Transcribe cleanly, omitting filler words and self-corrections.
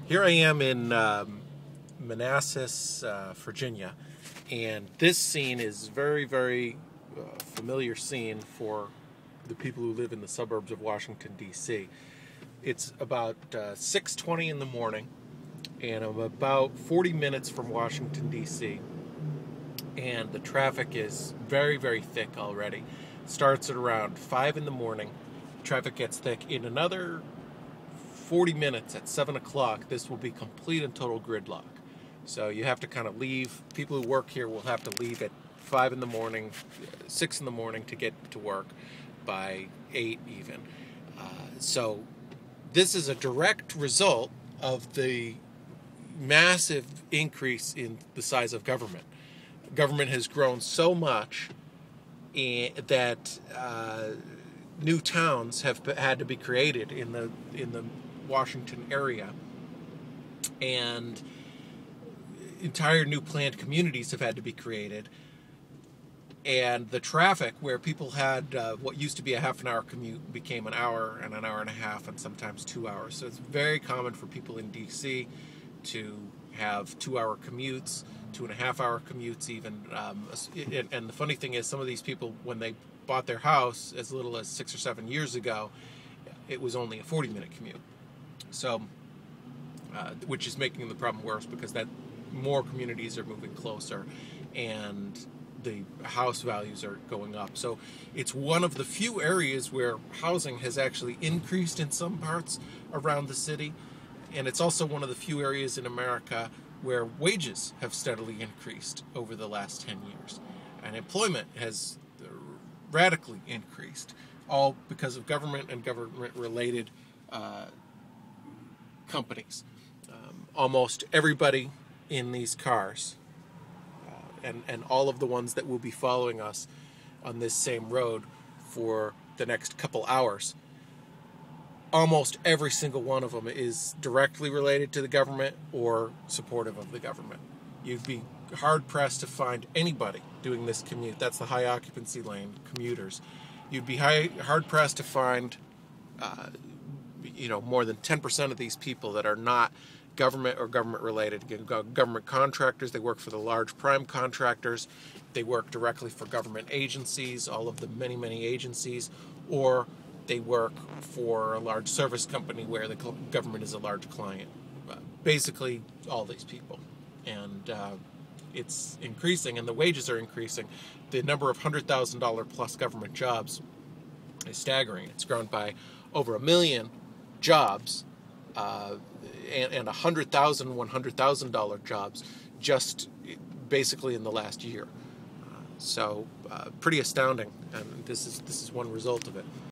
Here I am in Manassas, Virginia, and this scene is very familiar scene for the people who live in the suburbs of Washington, D.C. It's about 6:20 in the morning, and I'm about 40 minutes from Washington, D.C., and the traffic is very thick already. It starts at around 5 in the morning. Traffic gets thick. In another 40 minutes at 7 o'clock, this will be complete and total gridlock. So you have to kind of leave. People who work here will have to leave at 5 in the morning, 6 in the morning to get to work by 8 even. So this is a direct result of the massive increase in the size of government. Government has grown so much that new towns have had to be created in the Washington area, and entire new planned communities have had to be created. And the traffic, where people had what used to be a half an hour commute, became an hour and a half, and sometimes 2 hours. So it's very common for people in DC to have 2-hour commutes, 2.5-hour commutes even. And the funny thing is, some of these people, when they bought their house as little as 6 or 7 years ago, it was only a 40-minute commute. So, which is making the problem worse, because that more communities are moving closer and the house values are going up. So it's one of the few areas where housing has actually increased in some parts around the city, and it's also one of the few areas in America where wages have steadily increased over the last 10 years. And employment has radically increased, all because of government and government-related companies. Almost everybody in these cars, and all of the ones that will be following us on this same road for the next couple hours, almost every single one of them is directly related to the government or supportive of the government. You'd be hard-pressed to find anybody doing this commute. That's the high occupancy lane commuters. You'd be hard-pressed to find more than 10% of these people that are not government or government-related. Government contractors, they work for the large prime contractors, they work directly for government agencies, all of the many agencies, or they work for a large service company where the government is a large client. Basically, all these people. And it's increasing, and the wages are increasing. The number of $100,000 plus government jobs is staggering. It's grown by over 1 million jobs, and 100,000 $100,000 jobs just basically in the last year. So pretty astounding, and this is one result of it.